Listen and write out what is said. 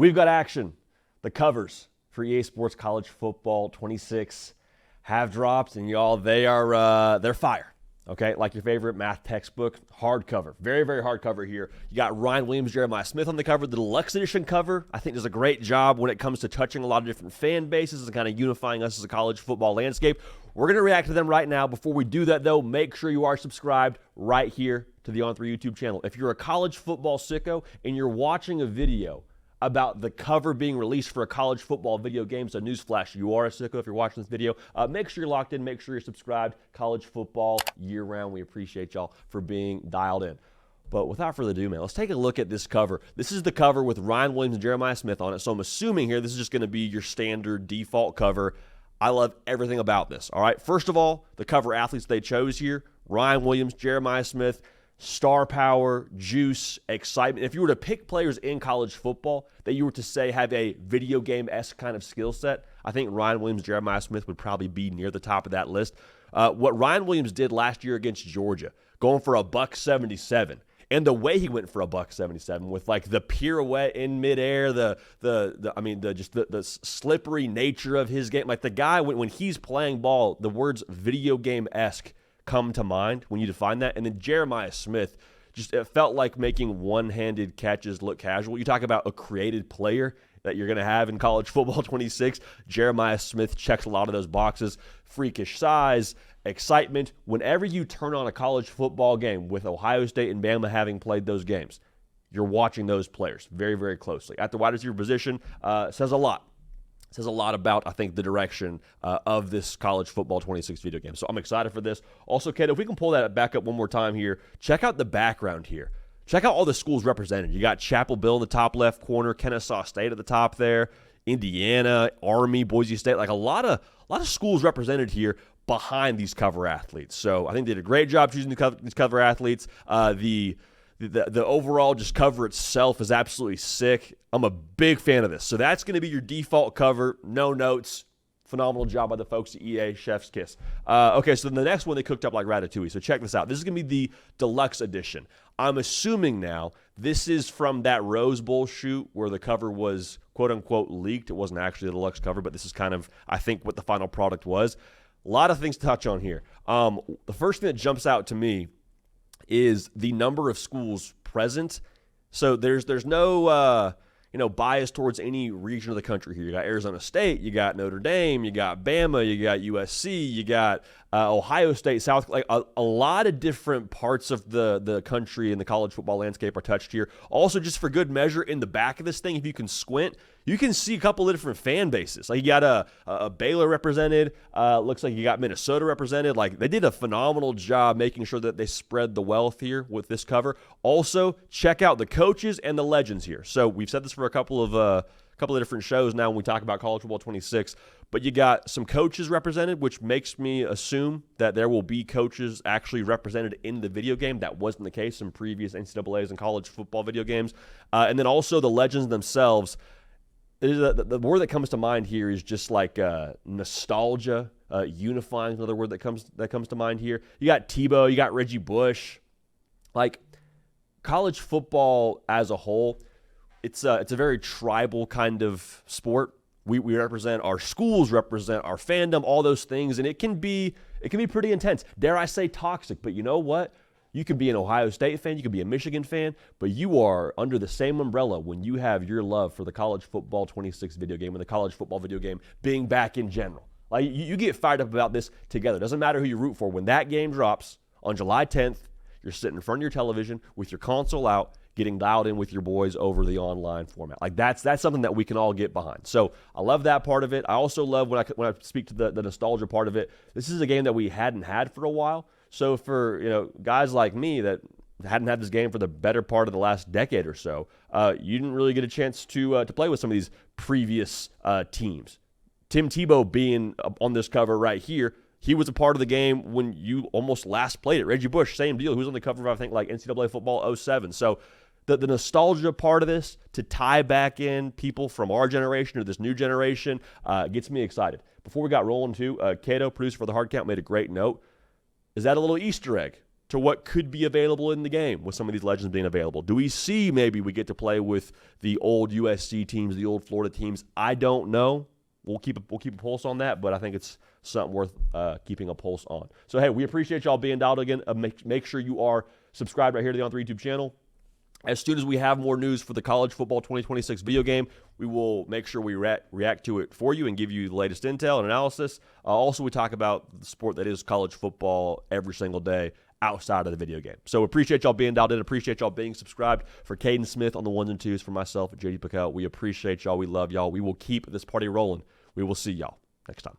We've got action. The covers for EA Sports College Football 26 have dropped, and y'all, they're fire. Okay, like your favorite math textbook, hardcover. Very, very hardcover here. You got Ryan Williams, Jeremiah Smith on the cover. The deluxe edition cover, I think, does a great job when it comes to touching a lot of different fan bases and kind of unifying us as a college football landscape. We're going to react to them right now. Before we do that, though, make sure you are subscribed right here to the On3 YouTube channel. If you're a college football sicko and you're watching a video about the cover being released for a college football video game, so newsflash, you are a sicko if you're watching this video. Make sure you're locked in. Make sure you're subscribed. College football year-round. We appreciate y'all for being dialed in. But without further ado, man, let's take a look at this cover. This is the cover with Ryan Williams and Jeremiah Smith on it, so I'm assuming here this is just going to be your standard default cover. I love everything about this, all right? First of all, the cover athletes they chose here, Ryan Williams, Jeremiah Smith, star power, juice, excitement. If you were to pick players in college football that you were to say have a video game-esque kind of skill set, I think Ryan Williams, Jeremiah Smith would probably be near the top of that list. What Ryan Williams did last year against Georgia, going for a $177, and the way he went for a $177 with like the pirouette in midair, the slippery nature of his game. Like the guy, when he's playing ball, the words video game-esque come to mind when you define that. And then Jeremiah Smith, it felt like making one-handed catches look casual. You talk about a created player that you're going to have in college football 26. Jeremiah Smith checks a lot of those boxes. Freakish size, excitement. Whenever you turn on a college football game with Ohio State and Bama having played those games, you're watching those players very, very closely. At the wide receiver position, says a lot. Says a lot about, I think, the direction of this college football 26 video game. So I'm excited for this. Also, Kato, if we can pull that back up one more time here, check out the background here. Check out all the schools represented. You got Chapel Bill in the top left corner, Kennesaw State at the top there, Indiana, Army, Boise State, like a lot of schools represented here behind these cover athletes. So I think they did a great job choosing these cover athletes. The overall just cover itself is absolutely sick. I'm a big fan of this. So that's going to be your default cover. No notes. Phenomenal job by the folks at EA. Chef's kiss. Okay, so the next one they cooked up like ratatouille. So check this out. This is going to be the deluxe edition. I'm assuming now this is from that Rose Bowl shoot where the cover was quote-unquote leaked. It wasn't actually a deluxe cover, but this is kind of, I think, what the final product was. A lot of things to touch on here. The first thing that jumps out to me is the number of schools present. So there's no bias towards any region of the country here. You got Arizona State, you got Notre Dame, you got Bama, you got USC, you got Ohio State, South, like a lot of different parts of the country and the college football landscape are touched here. Also, just for good measure, in the back of this thing, if you can squint, you can see a couple of different fan bases. Like you got a Baylor represented. Looks like you got Minnesota represented. Like they did a phenomenal job making sure that they spread the wealth here with this cover. Also, check out the coaches and the legends here. So we've said this for a couple of different shows now when we talk about college football 26. But you got some coaches represented, which makes me assume that there will be coaches actually represented in the video game. That wasn't the case in previous NCAAs and college football video games. And then also the legends themselves. The word that comes to mind here is just like nostalgia. Unifying is another word that comes to mind here. You got Tebow, you got Reggie Bush. Like college football as a whole, it's a very tribal kind of sport. We represent our schools, represent our fandom, all those things, and it can be pretty intense. Dare I say toxic? But you know what? You can be an Ohio State fan, you can be a Michigan fan, but you are under the same umbrella when you have your love for the college football 26 video game and the college football video game being back in general. Like you get fired up about this together. It doesn't matter who you root for. When that game drops on July 10th, you're sitting in front of your television with your console out, getting dialed in with your boys over the online format. Like that's something that we can all get behind. So I love that part of it. I also love when I speak to the nostalgia part of it. This is a game that we hadn't had for a while. So for guys like me that hadn't had this game for the better part of the last decade or so, you didn't really get a chance to play with some of these previous teams. Tim Tebow being on this cover right here, he was a part of the game when you almost last played it. Reggie Bush, same deal. He was on the cover of, I think, like NCAA Football 07. So the nostalgia part of this to tie back in people from our generation or this new generation gets me excited. Before we got rolling too, Cato, producer for the Hard Count, made a great note. Is that a little Easter egg to what could be available in the game with some of these legends being available? Do we see maybe we get to play with the old USC teams, the old Florida teams? I don't know. We'll keep a pulse on that, but I think it's something worth keeping a pulse on. So, hey, we appreciate y'all being dialed again. Make sure you are subscribed right here to the On3 YouTube channel. As soon as we have more news for the College Football 2026 video game, we will make sure we react to it for you and give you the latest intel and analysis. Also, we talk about the sport that is college football every single day outside of the video game. So appreciate y'all being dialed in. Appreciate y'all being subscribed. For Caden Smith on the ones and twos, for myself, JD PicKell, we appreciate y'all. We love y'all. We will keep this party rolling. We will see y'all next time.